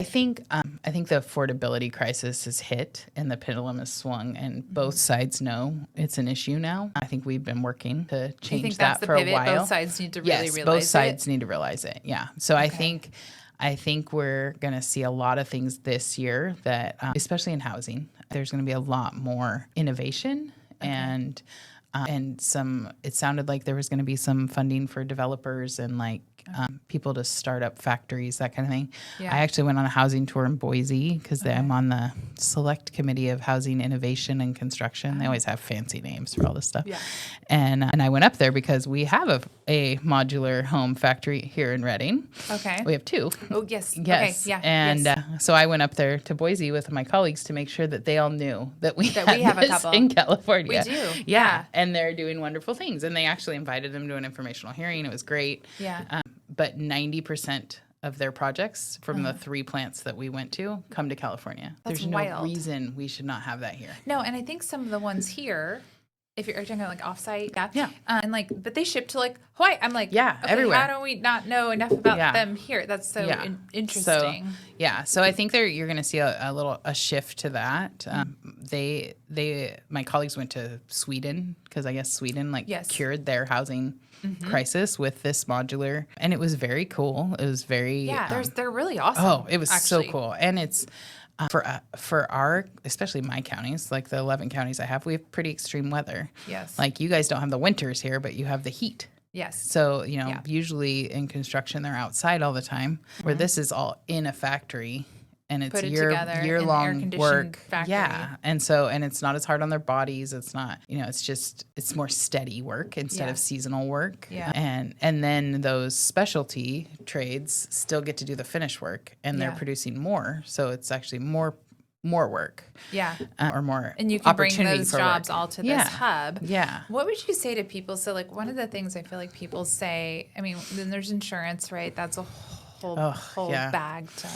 think the affordability crisis has hit and the pendulum has swung, and both sides know it's an issue now. I think we've been working to change that for a while. Both sides need to really realize it? Yes, both sides need to realize it. Yeah. So I think we're going to see a lot of things this year that, especially in housing, there's going to be a lot more innovation and some. It sounded like there was going to be some funding for developers and people to start up factories, that kind of thing. Yeah. I actually went on a housing tour in Boise because I'm on the select committee of housing innovation and construction. They always have fancy names for all this stuff. Yeah. And I went up there because we have a modular home factory here in Redding. Okay. We have two. Oh, yes. Yes. Okay. Yeah. And so I went up there to Boise with my colleagues to make sure that they all knew that we have a couple in California. We do. Yeah. And they're doing wonderful things. And they actually invited them to an informational hearing. It was great. Yeah. But 90% of their projects from the 3 plants that we went to come to California. That's There's wild. no reason we should not have that here. No, and I think some of the ones here, if you're talking like offsite, yeah. And but they ship to Hawaii. I'm like, okay, everywhere. How do we not know enough about them here? That's so interesting. So I think you're going to see a shift to that. My colleagues went to Sweden because I guess Sweden cured their housing crisis with this modular, and it was very cool. It was very they're really awesome. Oh, it was actually. so cool, and it's. For our, especially my counties, like the 11 counties I have, we have pretty extreme weather. Yes. Like you guys don't have the winters here, but you have the heat. Yes. So, usually in construction, they're outside all the time, where this is all in a factory. And it's year-long work. Factory. Yeah. And it's not as hard on their bodies. It's not, it's more steady work instead of seasonal work. Yeah. And then those specialty trades still get to do the finish work, and they're producing more. So it's actually more work. Yeah. Or more and you can bring opportunity those for jobs work. all to this hub. Yeah. What would you say to people? So one of the things I feel like people say, I mean, then there's insurance, right? That's a whole bag to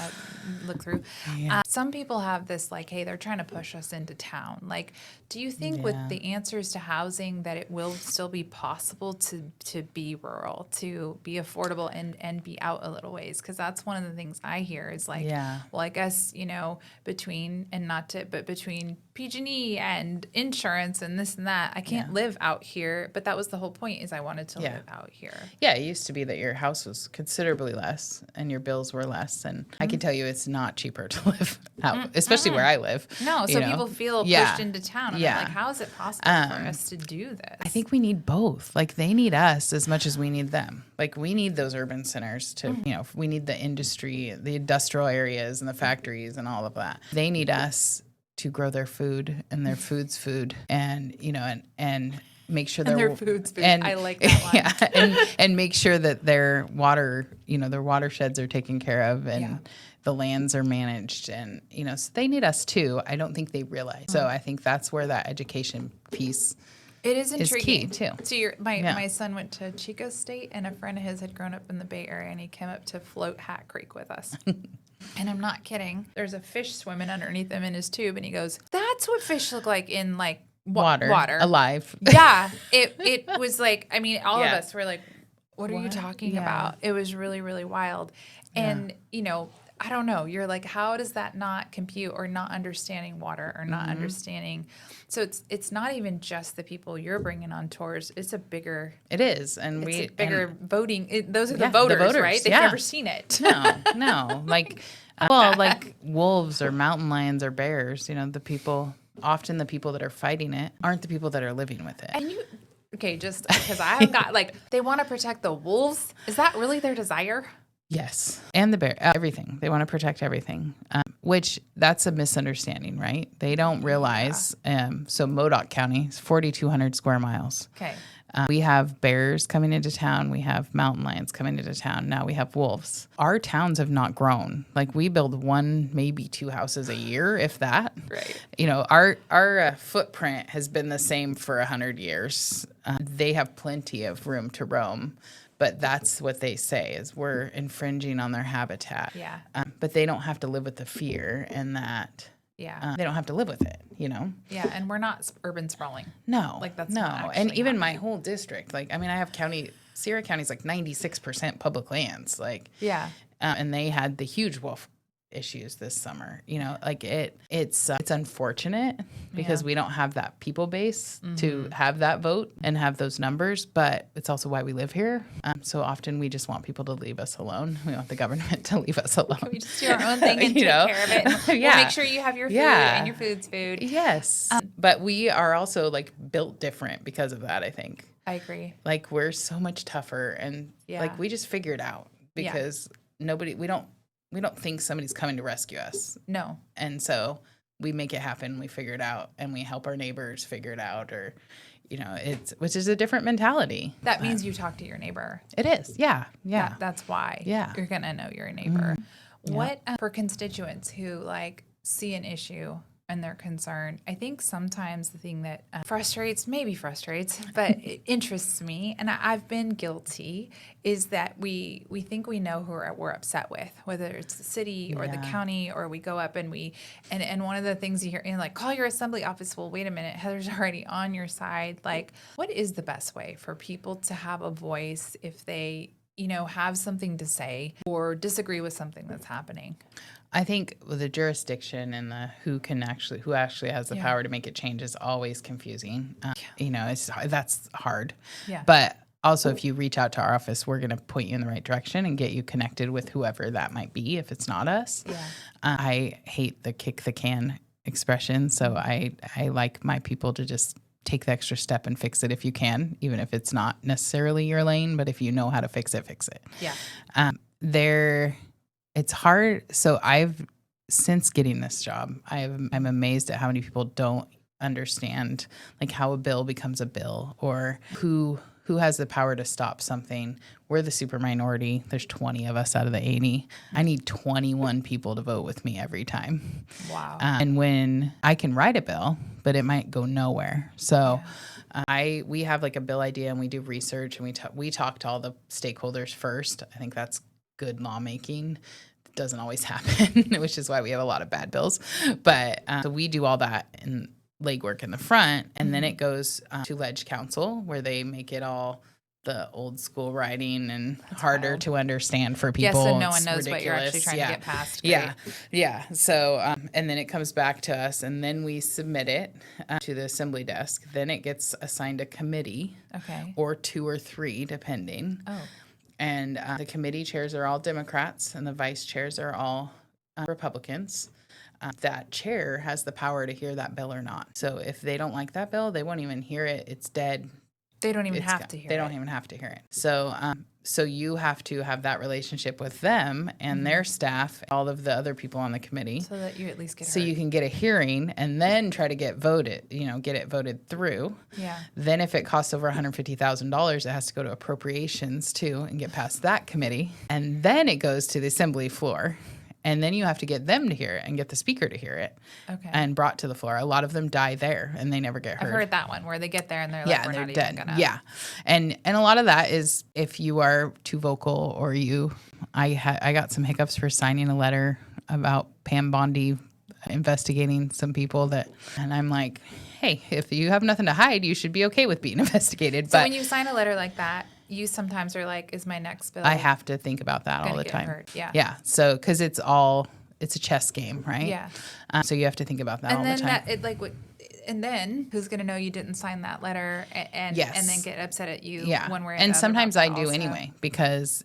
look through. Yeah. Some people have this hey, they're trying to push us into town. Do you think with the answers to housing that it will still be possible to be rural, to be affordable and be out a little ways? Because that's one of the things I hear is well, I guess, between PG&E and insurance and this and that, I can't live out here. But that was the whole point, is I wanted to live out here. Yeah, it used to be that your house was considerably less and your bills were less. And I can tell you it's not cheaper to live out, especially where I live. No, so people feel pushed into town. And I'm how is it possible for us to do this? I think we need both. They need us as much as we need them. We need those urban centers to, we need the industry, the industrial areas and the factories and all of that. They need us to grow their food and their food's food and make sure their food's food. I like that one. and make sure that their water, their watersheds are taken care of and the lands are managed, and so they need us too. I don't think they realize. So I think that's where that education piece it is intriguing. Is key too. So my son went to Chico State, and a friend of his had grown up in the Bay Area, and he came up to float Hat Creek with us. And I'm not kidding. There's a fish swimming underneath him in his tube, and he goes, "That's what fish look like in water, alive." Yeah, it was all of us were like, "What are you talking about?" It was really, really wild, and I don't know. You're like, how does that not compute, or not understanding water, or not understanding? So it's not even just the people you're bringing on tours. It's a bigger. It is, and it's a bigger voting. Those are the voters, right? They've never seen it. No. Wolves or mountain lions or bears. The people that are fighting it aren't the people that are living with it. And just because I've got they want to protect the wolves. Is that really their desire? Yes. And the bear, everything. They want to protect everything, which that's a misunderstanding, right? They don't realize. So Modoc County is 4,200 square miles. Okay. We have bears coming into town. We have mountain lions coming into town. Now we have wolves. Our towns have not grown. We build 1, maybe 2 houses a year, if that. Right. Our footprint has been the same for 100 years. They have plenty of room to roam. But that's what they say, is we're infringing on their habitat. Yeah. But they don't have to live with the fear, and that they don't have to live with it, Yeah, and we're not urban sprawling. No. That's no. not And even my whole district, I have Sierra County's 96% public lands. Yeah. And they had the huge wolf issues this summer. Like it's unfortunate because we don't have that people base to have that vote and have those numbers, but it's also why we live here. So often we just want people to leave us alone. We want the government to leave us alone. Can we just do our own thing and take care of it? And we'll make sure you have your food and your food's food. Yes. But we are also like built different because of that, I think. I agree. Like we're so much tougher and like we just figure it out because we don't think somebody's coming to rescue us. No. And so we make it happen. We figure it out and we help our neighbors figure it out which is a different mentality. That means you talk to your neighbor. It is. Yeah. Yeah. That's why you're going to know your neighbor. What for constituents who like see an issue and they're concerned, I think sometimes the thing that frustrates, but it interests me, and I've been guilty, is that we think we know who we're upset with, whether it's the city or the county, or we go up and and one of the things you hear, like, call your assembly office. Well, wait a minute, Heather's already on your side. Like, what is the best way for people to have a voice if they have something to say or disagree with something that's happening? I think with the jurisdiction and the who actually has the power to make it change is always confusing. That's hard. Yeah. But also, if you reach out to our office, we're going to point you in the right direction and get you connected with whoever that might be if it's not us. Yeah. I hate the kick the can expression, so I like my people to just take the extra step and fix it if you can, even if it's not necessarily your lane, but if you know how to fix it, fix it. Yeah. It's hard. So since getting this job, I'm amazed at how many people don't understand like how a bill becomes a bill or who has the power to stop something. We're the super minority. There's 20 of us out of the 80. I need 21 people to vote with me every time. Wow. And when I can write a bill, but it might go nowhere. So we have like a bill idea and we do research and we talk to all the stakeholders first. I think that's good lawmaking. It doesn't always happen, which is why we have a lot of bad bills. But so we do all that in legwork in the front, and then it goes to Ledge Council where they make it all the old school writing and harder to understand for people. Yes, and no one knows what you're actually trying to get past. Great. Yeah. So, and then it comes back to us, and then we submit it to the assembly desk. Then it gets assigned a committee, or 2 or 3, depending. Oh. And the committee chairs are all Democrats, and the vice chairs are all Republicans. That chair has the power to hear that bill or not. So if they don't like that bill, they won't even hear it. It's dead. They don't even have to hear it. They don't even have to hear it. So you have to have that relationship with them and their staff, all of the other people on the committee. So that you at least get heard. So you can get a hearing and then try to get it voted through. Yeah. Then if it costs over $150,000, it has to go to appropriations too and get past that committee. And then it goes to the assembly floor. And then you have to get them to hear it and get the speaker to hear it and brought to the floor. A lot of them die there and they never get heard. I've heard that one where they get there and they're like, we're not dead. Even gonna. Yeah. And a lot of that is if you are too vocal or I got some hiccups for signing a letter about Pam Bondi investigating some people and I'm like, hey, if you have nothing to hide, you should be okay with being investigated. So when you sign a letter like that, you sometimes are like, is my next bill? I have to think about that all the time. Heard? Yeah. Yeah. So, because it's a chess game, right? Yeah. So you have to think about that all the time. And then who's going to know you didn't sign that letter and then get upset at you one way or the other? And sometimes I do anyway because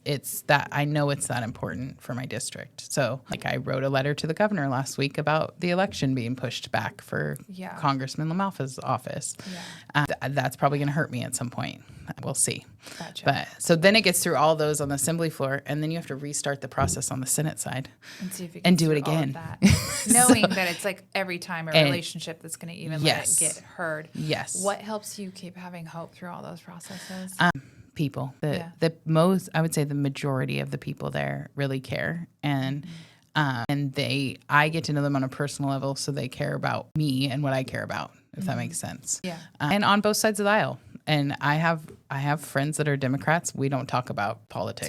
I know it's that important for my district. So like I wrote a letter to the governor last week about the election being pushed back for Congressman LaMalfa's office. Yeah. That's probably going to hurt me at some point. We'll see. Gotcha. But so then it gets through all those on the assembly floor, and then you have to restart the process on the Senate side and see if you can do it again. Knowing that it's like every time a relationship that's going to even let it get heard. Yes. What helps you keep having hope through all those processes? People. I would say the majority of the people there really care, and I get to know them on a personal level, so they care about me and what I care about, if that makes sense. Yeah. And on both sides of the aisle. And I have friends that are Democrats. We don't talk about politics.